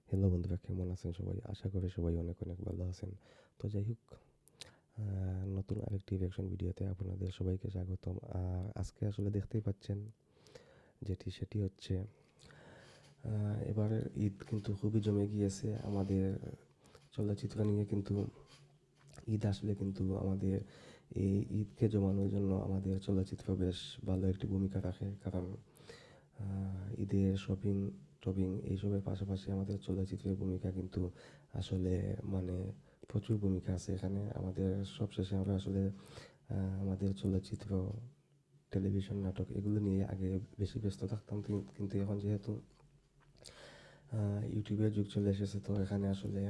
Hello বন্ধুরা, কেমন আছেন সবাই? আশা করি সবাই অনেক অনেক ভালো আছেন। তো যাই হোক, নতুন আরেকটি রিঅ্যাকশন ভিডিওতে আপনাদের সবাইকে স্বাগতম। আজকে আসলে দেখতেই পাচ্ছেন সেটি হচ্ছে এবারের ঈদ কিন্তু খুবই জমে গিয়েছে আমাদের চলচ্চিত্র নিয়ে। কিন্তু ঈদ আসলে কিন্তু আমাদের এই ঈদকে জমানোর জন্য আমাদের চলচ্চিত্র বেশ ভালো একটি ভূমিকা রাখে। কারণ ঈদের শপিং টপিং এইসবের পাশাপাশি আমাদের চলচ্চিত্রের ভূমিকা কিন্তু আসলে মানে প্রচুর ভূমিকা আছে এখানে। আমাদের সবশেষে আমরা আসলে আমাদের চলচ্চিত্র, টেলিভিশন, নাটক এগুলো নিয়ে আগে বেশি ব্যস্ত থাকতাম। কিন্তু এখন যেহেতু ইউটিউবের যুগ চলে এসেছে, তো এখানে আসলে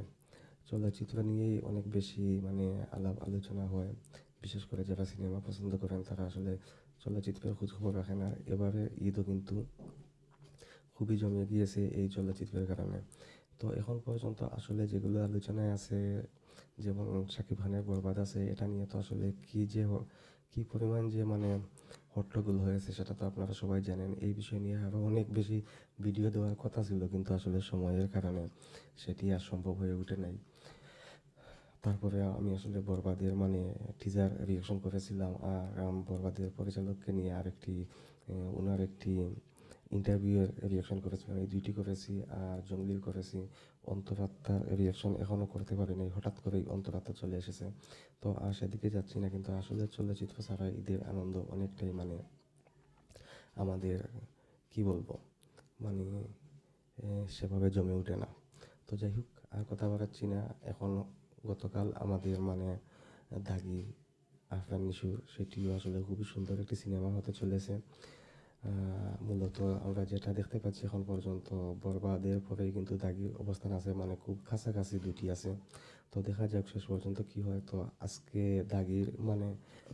চলচ্চিত্র নিয়েই অনেক বেশি আলাপ আলোচনা হয়। বিশেষ করে যারা সিনেমা পছন্দ করেন তারা আসলে চলচ্চিত্রের খোঁজখবর রাখেন। আর এবারে ঈদও কিন্তু খুবই জমে গিয়েছে এই চলচ্চিত্রের কারণে। তো এখন পর্যন্ত আসলে যেগুলো আলোচনায় আছে, যেমন শাকিব খানের বরবাদ আছে, এটা নিয়ে তো আসলে কী পরিমাণ যে হট্টগোল হয়েছে সেটা তো আপনারা সবাই জানেন। এই বিষয় নিয়ে আরও অনেক বেশি ভিডিও দেওয়ার কথা ছিল, কিন্তু আসলে সময়ের কারণে সেটি আর সম্ভব হয়ে ওঠে নাই। তারপরে আমি আসলে বরবাদের টিজার রিঅ্যাকশন করেছিলাম। আর বরবাদের পরিচালককে নিয়ে ওনার একটি ইন্টারভিউয়ের রিঅ্যাকশন করেছিলাম। এই দুইটি করেছি। আর জঙ্গলির করেছি। অন্তরাত্মার রিঅ্যাকশন এখনও করতে পারিনি, হঠাৎ করেই অন্তরাত্মা চলে এসেছে। তো আর সেদিকে যাচ্ছি না। কিন্তু আসলে চলচ্চিত্র ছাড়া ঈদের আনন্দ অনেকটাই আমাদের কি বলবো মানে সেভাবে জমে ওঠে না। তো যাই হোক, আর কথা বাড়াচ্ছি না। এখন গতকাল আমাদের দাগি আফরান নিশু, সেটিও আসলে খুবই সুন্দর একটি সিনেমা হতে চলেছে। মূলত আমরা যেটা দেখতে পাচ্ছি এখন পর্যন্ত, বরবাদের পরেই কিন্তু দাগির অবস্থান আছে, খুব কাছাকাছি দুটি আছে। তো দেখা যাক শেষ পর্যন্ত কি হয়। তো আজকে দাগির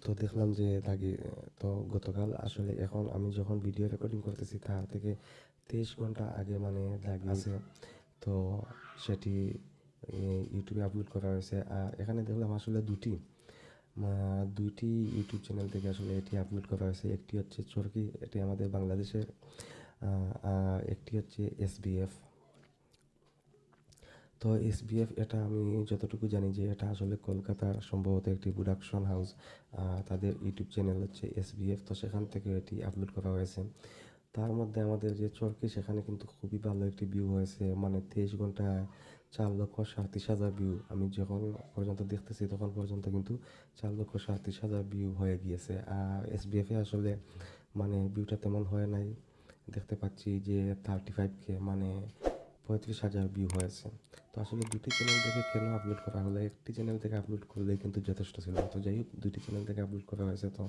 তো দেখলাম যে দাগি, তো গতকাল আসলে এখন আমি যখন ভিডিও রেকর্ডিং করতেছি তার থেকে 23 ঘন্টা আগে দাগি আছে। তো সেটি ইউটিউবে আপলোড করা হয়েছে। আর এখানে দেখলাম আসলে দুইটি ইউটিউব চ্যানেল থেকে আসলে এটি আপলোড করা হয়েছে। একটি হচ্ছে চরকি, এটি আমাদের বাংলাদেশের, আর একটি হচ্ছে এসবিএফ। তো এসবিএফ, এটা আমি যতটুকু জানি যে এটা আসলে কলকাতার সম্ভবত একটি প্রোডাকশন হাউস। তাদের ইউটিউব চ্যানেল হচ্ছে এসবিএফ। তো সেখান থেকে এটি আপলোড করা হয়েছে। তার মধ্যে আমাদের যে চরকি, সেখানে কিন্তু খুবই ভালো একটি ভিউ হয়েছে। 23 ঘন্টায় 4,37,000 ভিউ। আমি যখন পর্যন্ত দেখতেছি তখন পর্যন্ত কিন্তু 4,37,000 ভিউ হয়ে গিয়েছে। আর এসবিএফে আসলে ভিউটা তেমন হয় নাই। দেখতে পাচ্ছি যে 35K 35,000 ভিউ হয়েছে। তো আসলে দুটি চ্যানেল থেকে কেন আপলোড করা হলো? একটি চ্যানেল থেকে আপলোড করলেই কিন্তু যথেষ্ট ছিল। তো যাই হোক, দুটি চ্যানেল থেকে আপলোড করা হয়েছে। তো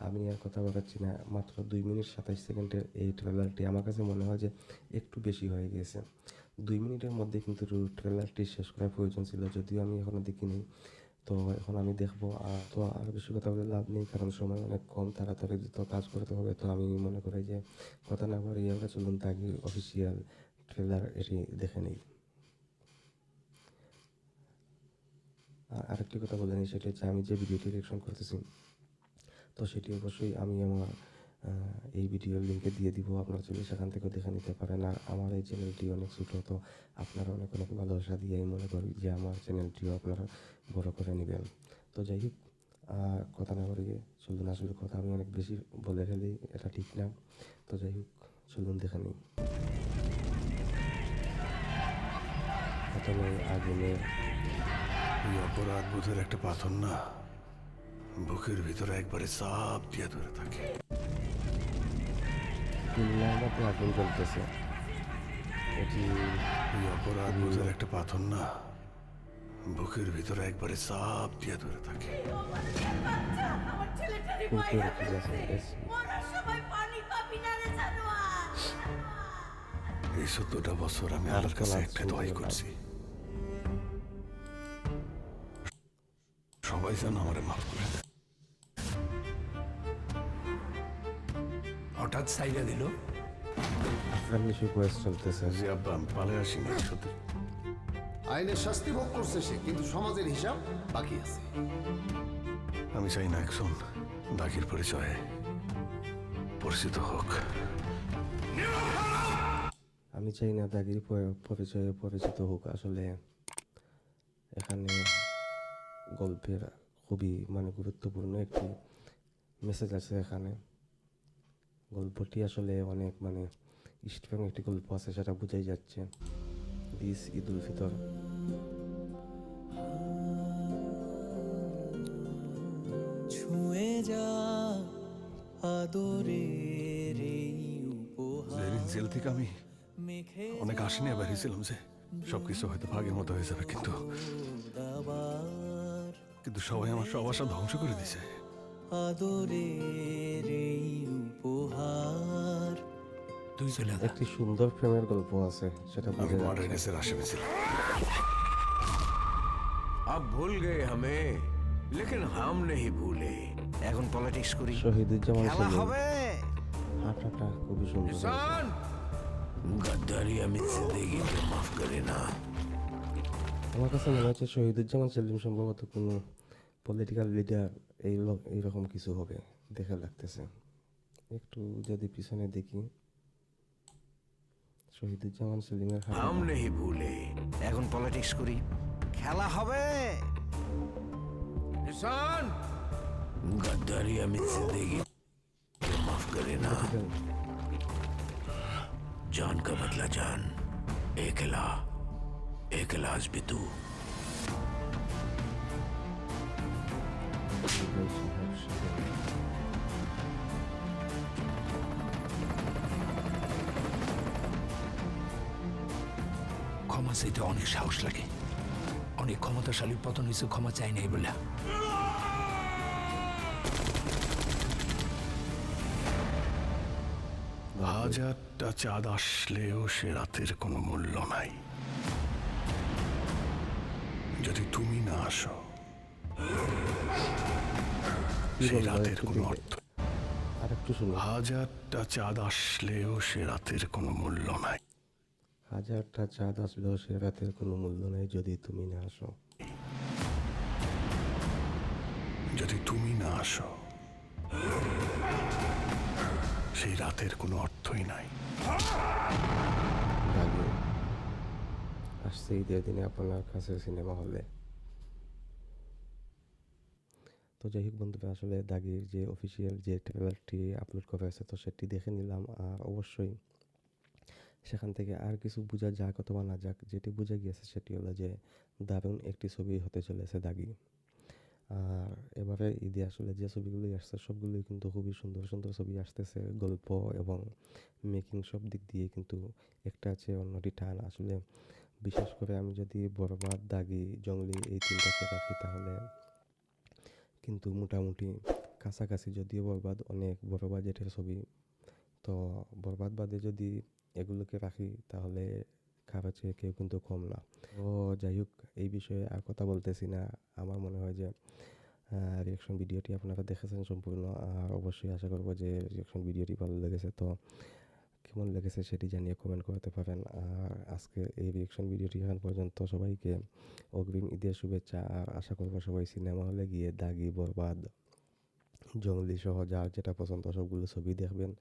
আমি আর কথা বাড়াচ্ছি না। মাত্র 2 মিনিট 27 সেকেন্ডের এই ট্রেলারটি আমার কাছে মনে হয় যে একটু বেশি হয়ে গিয়েছে। 2 মিনিটের মধ্যে কিন্তু ট্রেলারটি শেষ করার প্রয়োজন ছিল, যদিও আমি এখনও দেখিনি। তো এখন আমি দেখবো। আর বেশি কথা বলে লাভ নেই, কারণ সময় অনেক কম, তাড়াতাড়ি তো কাজ করতে হবে। তো আমি মনে করি যে কথা না বাড়িয়ে আমরা চলুন তাকে অফিসিয়াল ট্রেলার এটি দেখে নিই। আর আরেকটি কথা বলে নিই, সেটি হচ্ছে আমি যে ভিডিওটি রিঅ্যাকশন করতেছি, তো সেটি অবশ্যই আমি আমার এই ভিডিওর লিঙ্কে দিয়ে দিব। আপনারা চলে সেখান থেকেও দেখে নিতে পারেন। আর আমার এই চ্যানেলটি অনেক ছোটো, তো আপনারা অনেক অনেক ভালোবাসা দিয়ে আমি মনে করি যে আমার চ্যানেলটিও আপনারা বড় করে নেবেন। তো যাই হোক, কথা না বাড়িয়ে চলুন। আসলে কথা আমি অনেক বেশি বলে ফেলি, এটা ঠিক না। তো যাই হোক, চলুন দেখে নিই। প্রথমে আগুনের ওই অপরাধ বোধের একটা পাথর না, বুকের ভিতরে একবারে চাপ দিয়ে ধরে থাকে। খুলনার মধ্যে আগুন জ্বলতেছে। এটি ওই অপরাধ বোধের একটা পাথর না, বুকের ভিতরে একবারে চাপ দিয়ে ধরে থাকে। কুকুর কি আছে? এই 14টা বছর আমি আল্লাহর কাছে একটা দোয়াই করছি, সবাই যেন আমারে মাফ করে দেয়। হঠাৎ সাইডা দিল আফরান নিশু বয়স চলতেছে। যে আব্বা আমি পালে আসিনি সত্যি। আইনের শাস্তি ভোগ করছে সে, কিন্তু সমাজের হিসাব বাকি আছে। আমি চাই না একজন দাগির পরিচয়ে পরিচিত হোক। আমি আমি চাই না দাগির পরিচয়ে পরিচিত হোক। আসলে এখানে গল্পের খুবই মানে গুরুত্বপূর্ণ একটি মেসেজ আছে এখানে। গল্পটি আসলে অনেক মানে স্ট্রং একটি গল্প আছে, সেটা বোঝাই যাচ্ছে। দিস ঈদ উল ফিতর ছুঁয়ে যা আদরের এই উপহার যেদিন জেল থেকে আমি মেখে অনেক আশা নিয়ে বেরিয়েছিলাম যে সবকিছু হয়তো ভাগের মতো হয়ে যাবে, কিন্তু দাবার কিন্তু সবাই আমার সব আশা ধ্বংস করে দিছে। আদরের এই উপহার তুই চলে যা একটি সুন্দর প্রেমের গল্প আছে, সেটা আমি বোঝা মার্ডার যাচ্ছে। কেসের আশেপাশে ছিলাম। अब भूल गए हमें लेकिन हम नहीं भूले এখন পলিটিক্স করি শহীদুজ্জামান খেলা সেলিম হবে হাঁটাটা খুবই সুন্দর হয়েছে। किसान गद्दारी अमित जिंदगी को माफ करे ना আমার কাছে মনে হচ্ছে শহীদুজ্জামান সেলিম সম্ভবত কোনো পলিটিক্যাল লিডার এইরকম কিছু হবে দেখে লাগতেছে। একটু যদি পিছনে দেখি, শহীদুজ্জামান সেলিমের হাতে हम नहीं भूले এখন পলিটিক্স করি খেলা হবে किसान गद्दारी अमित जिंदगी को माफ करे ना जान का बदला जान एक इलाज भी तू ক্ষমা চাইতে অনেক সাহস লাগে, অনেক ক্ষমতাশালী পতন হয়েছে ক্ষমা চাই নাই বলে। হাজারটা চাঁদ আসলেও সে রাতের কোনো মূল্য নাই যদি তুমি না আসো। সেই রাতের কোনো অর্থ। আর একটু শুনো। হাজারটা চাঁদ আসলেও সে রাতের কোনো মূল্য নাই হাজারটা চাঁদ আসলেও সে রাতের কোনো মূল্য নেই যদি তুমি না আসো। যদি তুমি না আসো সেই রাতের কোনো অর্থই নাই। দাগি আসছে ঈদের দিনে আপনার কাছে সিনেমা হলে। তো যাই হোক বন্ধুরা, আসলে দাগির যে অফিসিয়াল যে ট্রেলারটি আপলোড করা হয়েছে তো সেটি দেখে নিলাম। আর অবশ্যই সেখান থেকে আর কিছু বোঝা যাক অথবা না যাক, যেটি বোঝা গিয়েছে সেটি হলো যে দারুণ একটি ছবি হতে চলেছে দাগি। আর এবারে ঈদে আসলে যে ছবিগুলোই আসছে সবগুলোই কিন্তু খুবই সুন্দর সুন্দর ছবি আসতেছে। গল্প এবং মেকিং সব দিক দিয়ে কিন্তু একটা আছে অন্যটি টান। আসলে বিশেষ করে আমি যদি বরবাদ, দাগি, জঙ্গলি এই তিনটাকে রাখি তাহলে কিন্তু মোটামুটি কাছাকাছি। যদিও বরবাদ অনেক বড় বাজেটের ছবি, তো বরবাদ বাদে যদি এগুলোকে রাখি তাহলে খারাপ চেয়ে কেউ কিন্তু কম না। তো যাই হোক, এই বিষয়ে আর কথা বলতেছি না। আমার মনে হয় যে রিয়াকশন ভিডিওটি আপনারা দেখেছেন সম্পূর্ণ। আর অবশ্যই আশা করবো যে রিয়াকশন ভিডিওটি ভালো লেগেছে। তো কেমন লেগেছে সেটি জানিয়ে কমেন্ট করতে পারেন। আর আজকে এই রিয়াকশন ভিডিওটি এখন পর্যন্ত সবাইকে অগ্রিম ঈদের শুভেচ্ছা। আর আশা করবো সবাই সিনেমা হলে গিয়ে দাগি, বরবাদ, জঙ্গলি সহ যার যেটা পছন্দ সবগুলো ছবি দেখবেন।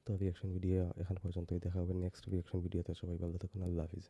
তো রিয়াকশন ভিডিও এখন পর্যন্তই, দেখা হবে নেক্সট রিয়াকশন ভিডিওতে। সবাই ভালো থাকুন, আল্লাহ হাফিজ।